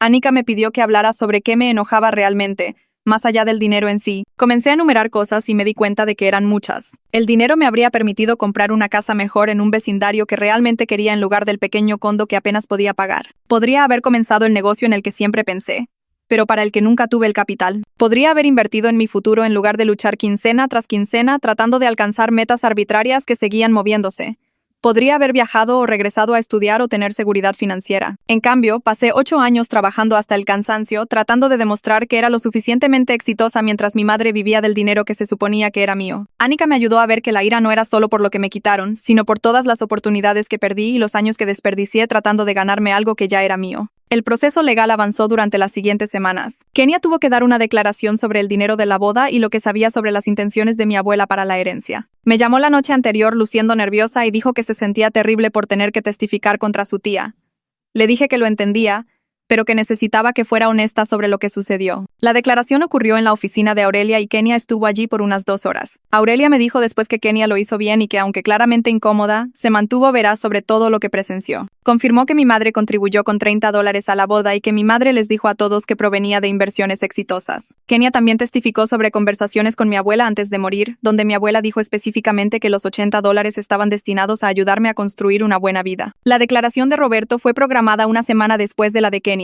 Annika me pidió que hablara sobre qué me enojaba realmente, más allá del dinero en sí. Comencé a enumerar cosas y me di cuenta de que eran muchas. El dinero me habría permitido comprar una casa mejor en un vecindario que realmente quería en lugar del pequeño condo que apenas podía pagar. Podría haber comenzado el negocio en el que siempre pensé, pero para el que nunca tuve el capital. Podría haber invertido en mi futuro en lugar de luchar quincena tras quincena tratando de alcanzar metas arbitrarias que seguían moviéndose. Podría haber viajado o regresado a estudiar o tener seguridad financiera. En cambio, pasé 8 años trabajando hasta el cansancio, tratando de demostrar que era lo suficientemente exitosa mientras mi madre vivía del dinero que se suponía que era mío. Annika me ayudó a ver que la ira no era solo por lo que me quitaron, sino por todas las oportunidades que perdí y los años que desperdicié tratando de ganarme algo que ya era mío. El proceso legal avanzó durante las siguientes semanas. Kenia tuvo que dar una declaración sobre el dinero de la boda y lo que sabía sobre las intenciones de mi abuela para la herencia. Me llamó la noche anterior luciendo nerviosa y dijo que se sentía terrible por tener que testificar contra su tía. Le dije que lo entendía, pero que necesitaba que fuera honesta sobre lo que sucedió. La declaración ocurrió en la oficina de Aurelia y Kenia estuvo allí por unas 2 horas. Aurelia me dijo después que Kenia lo hizo bien y que, aunque claramente incómoda, se mantuvo veraz sobre todo lo que presenció. Confirmó que mi madre contribuyó con $30 a la boda y que mi madre les dijo a todos que provenía de inversiones exitosas. Kenia también testificó sobre conversaciones con mi abuela antes de morir, donde mi abuela dijo específicamente que los $80 estaban destinados a ayudarme a construir una buena vida. La declaración de Roberto fue programada una semana después de la de Kenia.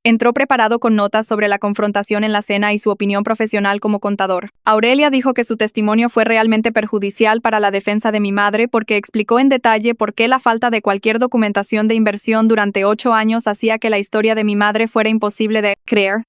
Entró preparado con notas sobre la confrontación en la cena y su opinión profesional como contador. Aurelia dijo que su testimonio fue realmente perjudicial para la defensa de mi madre porque explicó en detalle por qué la falta de cualquier documentación de inversión durante 8 años hacía que la historia de mi madre fuera imposible de creer.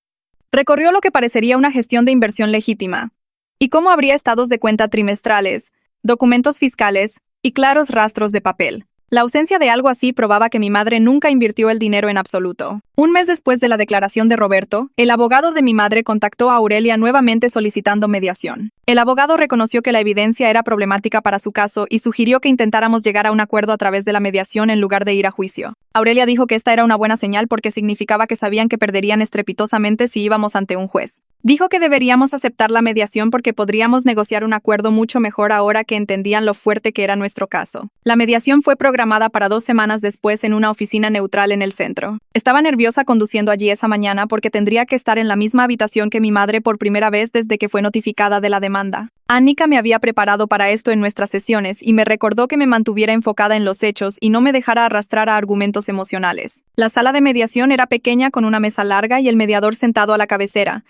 Recorrió lo que parecería una gestión de inversión legítima, y cómo habría estados de cuenta trimestrales, documentos fiscales y claros rastros de papel. La ausencia de algo así probaba que mi madre nunca invirtió el dinero en absoluto. Un mes después de la declaración de Roberto, el abogado de mi madre contactó a Aurelia nuevamente solicitando mediación. El abogado reconoció que la evidencia era problemática para su caso y sugirió que intentáramos llegar a un acuerdo a través de la mediación en lugar de ir a juicio. Aurelia dijo que esta era una buena señal porque significaba que sabían que perderían estrepitosamente si íbamos ante un juez. Dijo que deberíamos aceptar la mediación porque podríamos negociar un acuerdo mucho mejor ahora que entendían lo fuerte que era nuestro caso. La mediación fue programada para 2 semanas después en una oficina neutral en el centro. Estaba nerviosa conduciendo allí esa mañana porque tendría que estar en la misma habitación que mi madre por primera vez desde que fue notificada de la demanda. Annika me había preparado para esto en nuestras sesiones y me recordó que me mantuviera enfocada en los hechos y no me dejara arrastrar a argumentos emocionales. La sala de mediación era pequeña con una mesa larga y el mediador sentado a la cabecera.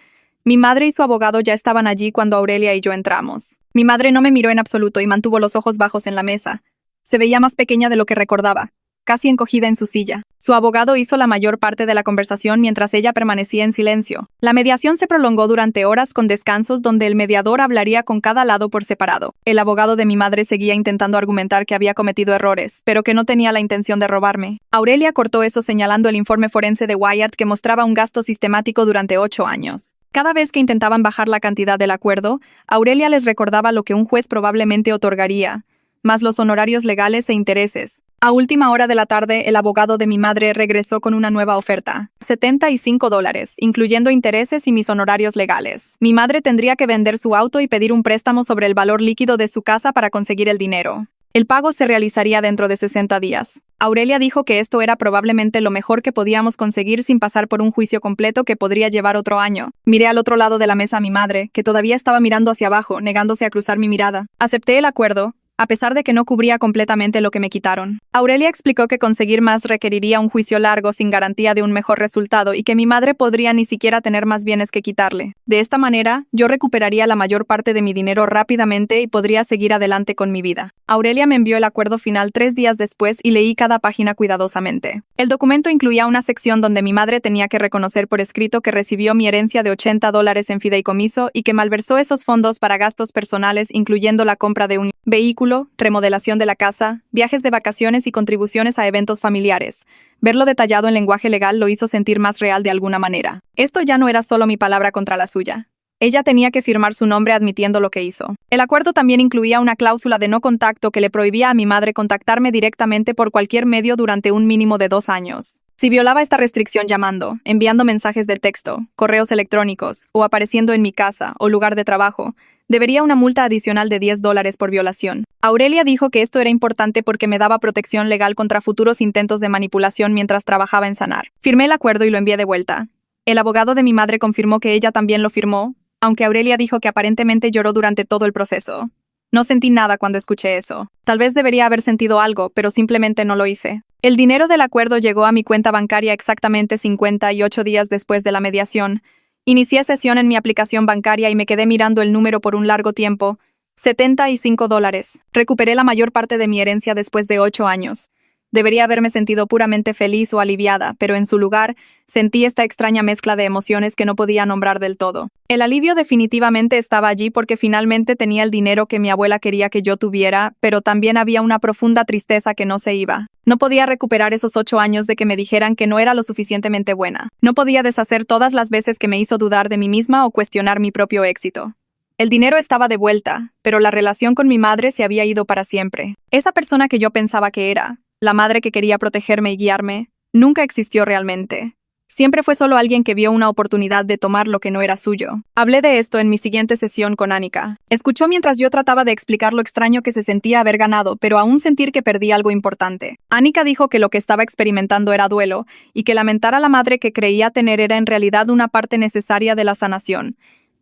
Mi madre y su abogado ya estaban allí cuando Aurelia y yo entramos. Mi madre no me miró en absoluto y mantuvo los ojos bajos en la mesa. Se veía más pequeña de lo que recordaba, casi encogida en su silla. Su abogado hizo la mayor parte de la conversación mientras ella permanecía en silencio. La mediación se prolongó durante horas con descansos donde el mediador hablaría con cada lado por separado. El abogado de mi madre seguía intentando argumentar que había cometido errores, pero que no tenía la intención de robarme. Aurelia cortó eso señalando el informe forense de Wyatt que mostraba un gasto sistemático durante 8 años. Cada vez que intentaban bajar la cantidad del acuerdo, Aurelia les recordaba lo que un juez probablemente otorgaría, más los honorarios legales e intereses. A última hora de la tarde, el abogado de mi madre regresó con una nueva oferta. $75, incluyendo intereses y mis honorarios legales. Mi madre tendría que vender su auto y pedir un préstamo sobre el valor líquido de su casa para conseguir el dinero. El pago se realizaría dentro de 60 días. Aurelia dijo que esto era probablemente lo mejor que podíamos conseguir sin pasar por un juicio completo que podría llevar otro año. Miré al otro lado de la mesa a mi madre, que todavía estaba mirando hacia abajo, negándose a cruzar mi mirada. Acepté el acuerdo, a pesar de que no cubría completamente lo que me quitaron. Aurelia explicó que conseguir más requeriría un juicio largo sin garantía de un mejor resultado y que mi madre podría ni siquiera tener más bienes que quitarle. De esta manera, yo recuperaría la mayor parte de mi dinero rápidamente y podría seguir adelante con mi vida. Aurelia me envió el acuerdo final 3 días después y leí cada página cuidadosamente. El documento incluía una sección donde mi madre tenía que reconocer por escrito que recibió mi herencia de $80 en fideicomiso y que malversó esos fondos para gastos personales, incluyendo la compra de un vehículo, remodelación de la casa, viajes de vacaciones y contribuciones a eventos familiares. Verlo detallado en lenguaje legal lo hizo sentir más real de alguna manera. Esto ya no era solo mi palabra contra la suya. Ella tenía que firmar su nombre admitiendo lo que hizo. El acuerdo también incluía una cláusula de no contacto que le prohibía a mi madre contactarme directamente por cualquier medio durante un mínimo de 2 años. Si violaba esta restricción llamando, enviando mensajes de texto, correos electrónicos o apareciendo en mi casa o lugar de trabajo, debería una multa adicional de $10 por violación. Aurelia dijo que esto era importante porque me daba protección legal contra futuros intentos de manipulación mientras trabajaba en Sanar. Firmé el acuerdo y lo envié de vuelta. El abogado de mi madre confirmó que ella también lo firmó, aunque Aurelia dijo que aparentemente lloró durante todo el proceso. No sentí nada cuando escuché eso. Tal vez debería haber sentido algo, pero simplemente no lo hice. El dinero del acuerdo llegó a mi cuenta bancaria exactamente 58 días después de la mediación. Inicié sesión en mi aplicación bancaria y me quedé mirando el número por un largo tiempo. $75. Recuperé la mayor parte de mi herencia después de 8 años. Debería haberme sentido puramente feliz o aliviada, pero en su lugar, sentí esta extraña mezcla de emociones que no podía nombrar del todo. El alivio definitivamente estaba allí porque finalmente tenía el dinero que mi abuela quería que yo tuviera, pero también había una profunda tristeza que no se iba. No podía recuperar esos 8 años de que me dijeran que no era lo suficientemente buena. No podía deshacer todas las veces que me hizo dudar de mí misma o cuestionar mi propio éxito. El dinero estaba de vuelta, pero la relación con mi madre se había ido para siempre. Esa persona que yo pensaba que era, la madre que quería protegerme y guiarme, nunca existió realmente. Siempre fue solo alguien que vio una oportunidad de tomar lo que no era suyo. Hablé de esto en mi siguiente sesión con Annika. Escuchó mientras yo trataba de explicar lo extraño que se sentía haber ganado, pero aún sentir que perdí algo importante. Annika dijo que lo que estaba experimentando era duelo, y que lamentar a la madre que creía tener era en realidad una parte necesaria de la sanación.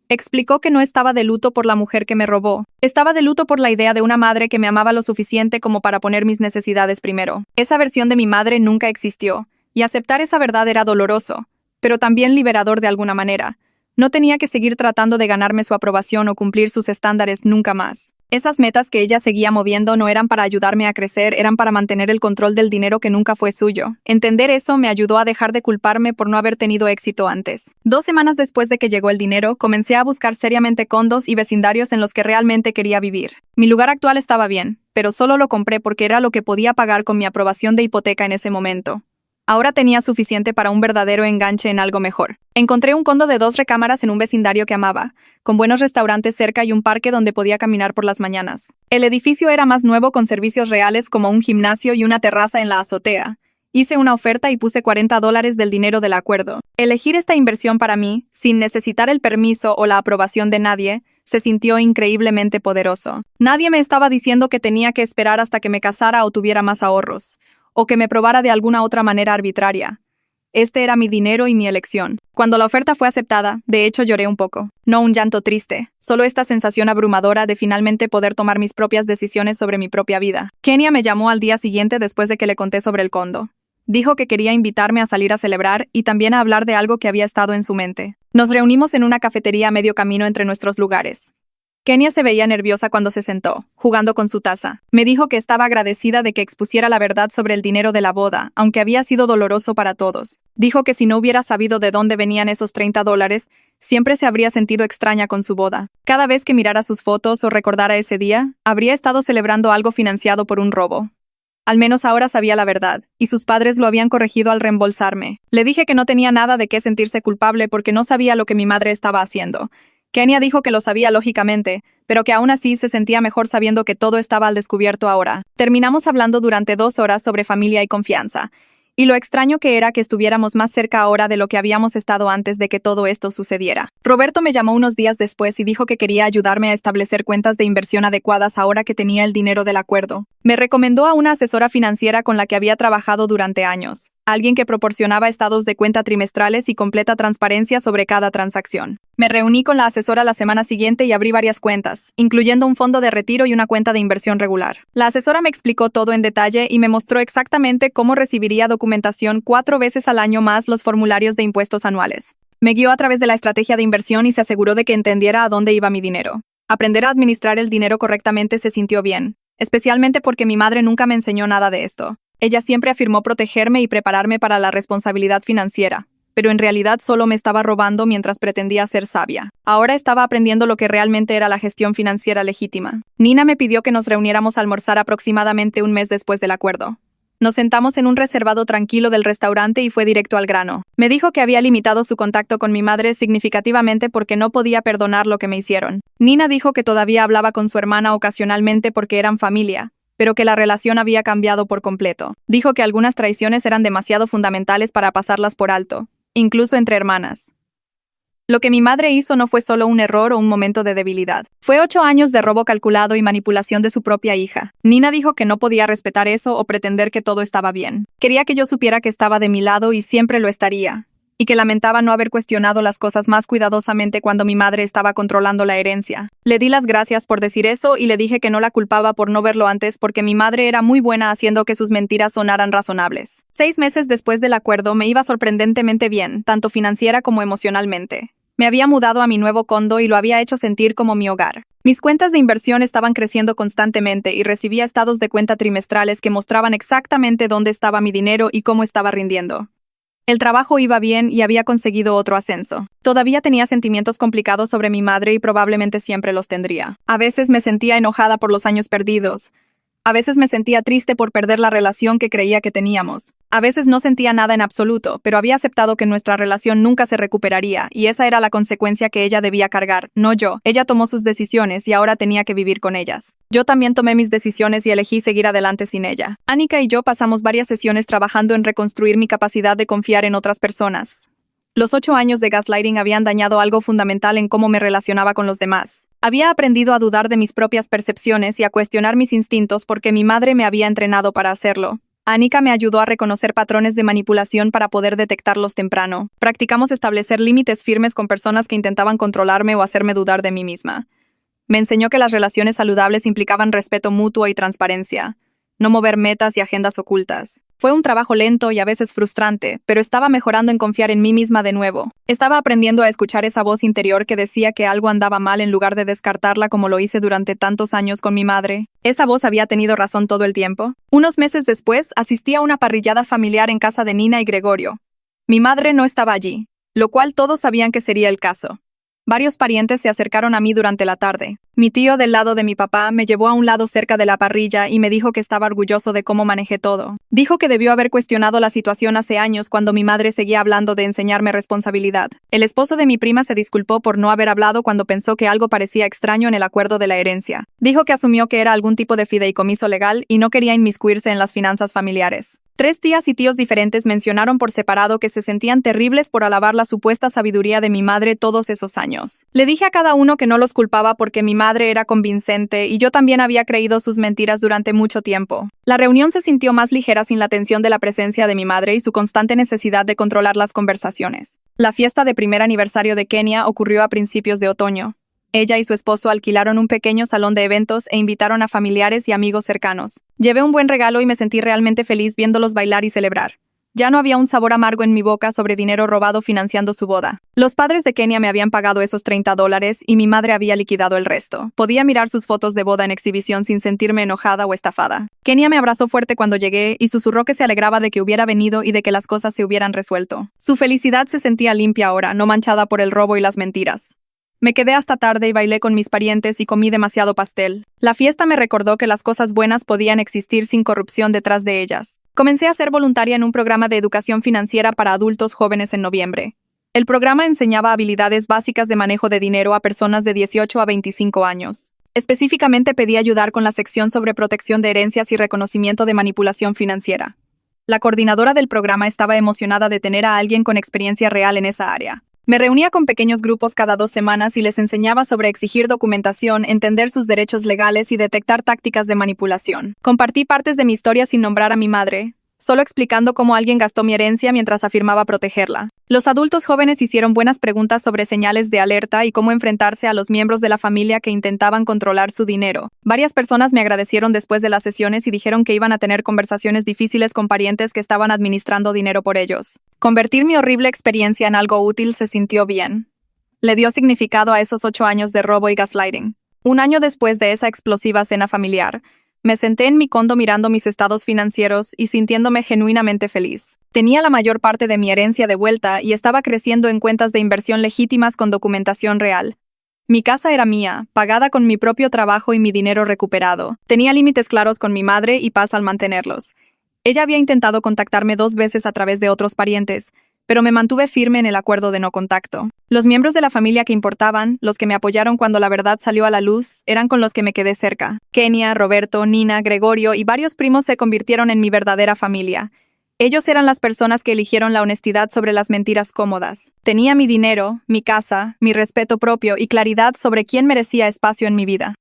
Explicó que no estaba de luto por la mujer que me robó. Estaba de luto por la idea de una madre que me amaba lo suficiente como para poner mis necesidades primero. Esa versión de mi madre nunca existió, y aceptar esa verdad era doloroso, pero también liberador de alguna manera. No tenía que seguir tratando de ganarme su aprobación o cumplir sus estándares nunca más. Esas metas que ella seguía moviendo no eran para ayudarme a crecer, eran para mantener el control del dinero que nunca fue suyo. Entender eso me ayudó a dejar de culparme por no haber tenido éxito antes. 2 semanas después de que llegó el dinero, comencé a buscar seriamente condos y vecindarios en los que realmente quería vivir. Mi lugar actual estaba bien, pero solo lo compré porque era lo que podía pagar con mi aprobación de hipoteca en ese momento. Ahora tenía suficiente para un verdadero enganche en algo mejor. Encontré un condo de 2 recámaras en un vecindario que amaba, con buenos restaurantes cerca y un parque donde podía caminar por las mañanas. El edificio era más nuevo con servicios reales como un gimnasio y una terraza en la azotea. Hice una oferta y puse $40 del dinero del acuerdo. Elegir esta inversión para mí, sin necesitar el permiso o la aprobación de nadie, se sintió increíblemente poderoso. Nadie me estaba diciendo que tenía que esperar hasta que me casara o tuviera más ahorros, o que me probara de alguna otra manera arbitraria. Este era mi dinero y mi elección. Cuando la oferta fue aceptada, de hecho lloré un poco. No un llanto triste, solo esta sensación abrumadora de finalmente poder tomar mis propias decisiones sobre mi propia vida. Kenia me llamó al día siguiente después de que le conté sobre el condo. Dijo que quería invitarme a salir a celebrar y también a hablar de algo que había estado en su mente. Nos reunimos en una cafetería a medio camino entre nuestros lugares. Kenia se veía nerviosa cuando se sentó, jugando con su taza. Me dijo que estaba agradecida de que expusiera la verdad sobre el dinero de la boda, aunque había sido doloroso para todos. Dijo que si no hubiera sabido de dónde venían esos $30, siempre se habría sentido extraña con su boda. Cada vez que mirara sus fotos o recordara ese día, habría estado celebrando algo financiado por un robo. Al menos ahora sabía la verdad, y sus padres lo habían corregido al reembolsarme. Le dije que no tenía nada de qué sentirse culpable porque no sabía lo que mi madre estaba haciendo. Kenia dijo que lo sabía lógicamente, pero que aún así se sentía mejor sabiendo que todo estaba al descubierto ahora. Terminamos hablando durante 2 horas sobre familia y confianza, y lo extraño que era que estuviéramos más cerca ahora de lo que habíamos estado antes de que todo esto sucediera. Roberto me llamó unos días después y dijo que quería ayudarme a establecer cuentas de inversión adecuadas ahora que tenía el dinero del acuerdo. Me recomendó a una asesora financiera con la que había trabajado durante años. alguien que proporcionaba estados de cuenta trimestrales y completa transparencia sobre cada transacción. Me reuní con la asesora la semana siguiente y abrí varias cuentas, incluyendo un fondo de retiro y una cuenta de inversión regular. La asesora me explicó todo en detalle y me mostró exactamente cómo recibiría documentación 4 veces al año más los formularios de impuestos anuales. Me guió a través de la estrategia de inversión y se aseguró de que entendiera a dónde iba mi dinero. Aprender a administrar el dinero correctamente se sintió bien, especialmente porque mi madre nunca me enseñó nada de esto. Ella siempre afirmó protegerme y prepararme para la responsabilidad financiera, pero en realidad solo me estaba robando mientras pretendía ser sabia. Ahora estaba aprendiendo lo que realmente era la gestión financiera legítima. Nina me pidió que nos reuniéramos a almorzar aproximadamente un mes después del acuerdo. Nos sentamos en un reservado tranquilo del restaurante y fue directo al grano. Me dijo que había limitado su contacto con mi madre significativamente porque no podía perdonar lo que me hicieron. Nina dijo que todavía hablaba con su hermana ocasionalmente porque eran familia, pero que la relación había cambiado por completo. Dijo que algunas traiciones eran demasiado fundamentales para pasarlas por alto, incluso entre hermanas. Lo que mi madre hizo no fue solo un error o un momento de debilidad. Fue 8 años de robo calculado y manipulación de su propia hija. Nina dijo que no podía respetar eso o pretender que todo estaba bien. Quería que yo supiera que estaba de mi lado y siempre lo estaría, y que lamentaba no haber cuestionado las cosas más cuidadosamente cuando mi madre estaba controlando la herencia. Le di las gracias por decir eso y le dije que no la culpaba por no verlo antes porque mi madre era muy buena haciendo que sus mentiras sonaran razonables. 6 meses después del acuerdo me iba sorprendentemente bien, tanto financiera como emocionalmente. Me había mudado a mi nuevo condo y lo había hecho sentir como mi hogar. Mis cuentas de inversión estaban creciendo constantemente y recibía estados de cuenta trimestrales que mostraban exactamente dónde estaba mi dinero y cómo estaba rindiendo. El trabajo iba bien y había conseguido otro ascenso. Todavía tenía sentimientos complicados sobre mi madre y probablemente siempre los tendría. A veces me sentía enojada por los años perdidos. A veces me sentía triste por perder la relación que creía que teníamos. A veces no sentía nada en absoluto, pero había aceptado que nuestra relación nunca se recuperaría, y esa era la consecuencia que ella debía cargar, no yo. Ella tomó sus decisiones y ahora tenía que vivir con ellas. Yo también tomé mis decisiones y elegí seguir adelante sin ella. Annika y yo pasamos varias sesiones trabajando en reconstruir mi capacidad de confiar en otras personas. Los 8 años de gaslighting habían dañado algo fundamental en cómo me relacionaba con los demás. Había aprendido a dudar de mis propias percepciones y a cuestionar mis instintos porque mi madre me había entrenado para hacerlo. Annika me ayudó a reconocer patrones de manipulación para poder detectarlos temprano. Practicamos establecer límites firmes con personas que intentaban controlarme o hacerme dudar de mí misma. Me enseñó que las relaciones saludables implicaban respeto mutuo y transparencia, no mover metas y agendas ocultas. Fue un trabajo lento y a veces frustrante, pero estaba mejorando en confiar en mí misma de nuevo. Estaba aprendiendo a escuchar esa voz interior que decía que algo andaba mal en lugar de descartarla como lo hice durante tantos años con mi madre. ¿Esa voz había tenido razón todo el tiempo? Unos meses después, asistí a una parrillada familiar en casa de Nina y Gregorio. Mi madre no estaba allí, lo cual todos sabían que sería el caso. Varios parientes se acercaron a mí durante la tarde. Mi tío del lado de mi papá me llevó a un lado cerca de la parrilla y me dijo que estaba orgulloso de cómo manejé todo. Dijo que debió haber cuestionado la situación hace años cuando mi madre seguía hablando de enseñarme responsabilidad. El esposo de mi prima se disculpó por no haber hablado cuando pensó que algo parecía extraño en el acuerdo de la herencia. Dijo que asumió que era algún tipo de fideicomiso legal y no quería inmiscuirse en las finanzas familiares. 3 tías y tíos diferentes mencionaron por separado que se sentían terribles por alabar la supuesta sabiduría de mi madre todos esos años. Le dije a cada uno que no los culpaba porque mi madre era convincente y yo también había creído sus mentiras durante mucho tiempo. La reunión se sintió más ligera sin la tensión de la presencia de mi madre y su constante necesidad de controlar las conversaciones. La fiesta de primer aniversario de Kenia ocurrió a principios de otoño. Ella y su esposo alquilaron un pequeño salón de eventos e invitaron a familiares y amigos cercanos. Llevé un buen regalo y me sentí realmente feliz viéndolos bailar y celebrar. Ya no había un sabor amargo en mi boca sobre dinero robado financiando su boda. Los padres de Kenia me habían pagado esos $30 y mi madre había liquidado el resto. Podía mirar sus fotos de boda en exhibición sin sentirme enojada o estafada. Kenia me abrazó fuerte cuando llegué y susurró que se alegraba de que hubiera venido y de que las cosas se hubieran resuelto. Su felicidad se sentía limpia ahora, no manchada por el robo y las mentiras. Me quedé hasta tarde y bailé con mis parientes y comí demasiado pastel. La fiesta me recordó que las cosas buenas podían existir sin corrupción detrás de ellas. Comencé a ser voluntaria en un programa de educación financiera para adultos jóvenes en noviembre. El programa enseñaba habilidades básicas de manejo de dinero a personas de 18 a 25 años. Específicamente pedí ayudar con la sección sobre protección de herencias y reconocimiento de manipulación financiera. La coordinadora del programa estaba emocionada de tener a alguien con experiencia real en esa área. Me reunía con pequeños grupos cada 2 semanas y les enseñaba sobre exigir documentación, entender sus derechos legales y detectar tácticas de manipulación. Compartí partes de mi historia sin nombrar a mi madre, solo explicando cómo alguien gastó mi herencia mientras afirmaba protegerla. Los adultos jóvenes hicieron buenas preguntas sobre señales de alerta y cómo enfrentarse a los miembros de la familia que intentaban controlar su dinero. Varias personas me agradecieron después de las sesiones y dijeron que iban a tener conversaciones difíciles con parientes que estaban administrando dinero por ellos. Convertir mi horrible experiencia en algo útil se sintió bien. Le dio significado a esos 8 años de robo y gaslighting. Un año después de esa explosiva cena familiar, me senté en mi condo mirando mis estados financieros y sintiéndome genuinamente feliz. Tenía la mayor parte de mi herencia de vuelta y estaba creciendo en cuentas de inversión legítimas con documentación real. Mi casa era mía, pagada con mi propio trabajo y mi dinero recuperado. Tenía límites claros con mi madre y paz al mantenerlos. Ella había intentado contactarme 2 veces a través de otros parientes, pero me mantuve firme en el acuerdo de no contacto. Los miembros de la familia que importaban, los que me apoyaron cuando la verdad salió a la luz, eran con los que me quedé cerca. Kenia, Roberto, Nina, Gregorio y varios primos se convirtieron en mi verdadera familia. Ellos eran las personas que eligieron la honestidad sobre las mentiras cómodas. Tenía mi dinero, mi casa, mi respeto propio y claridad sobre quién merecía espacio en mi vida.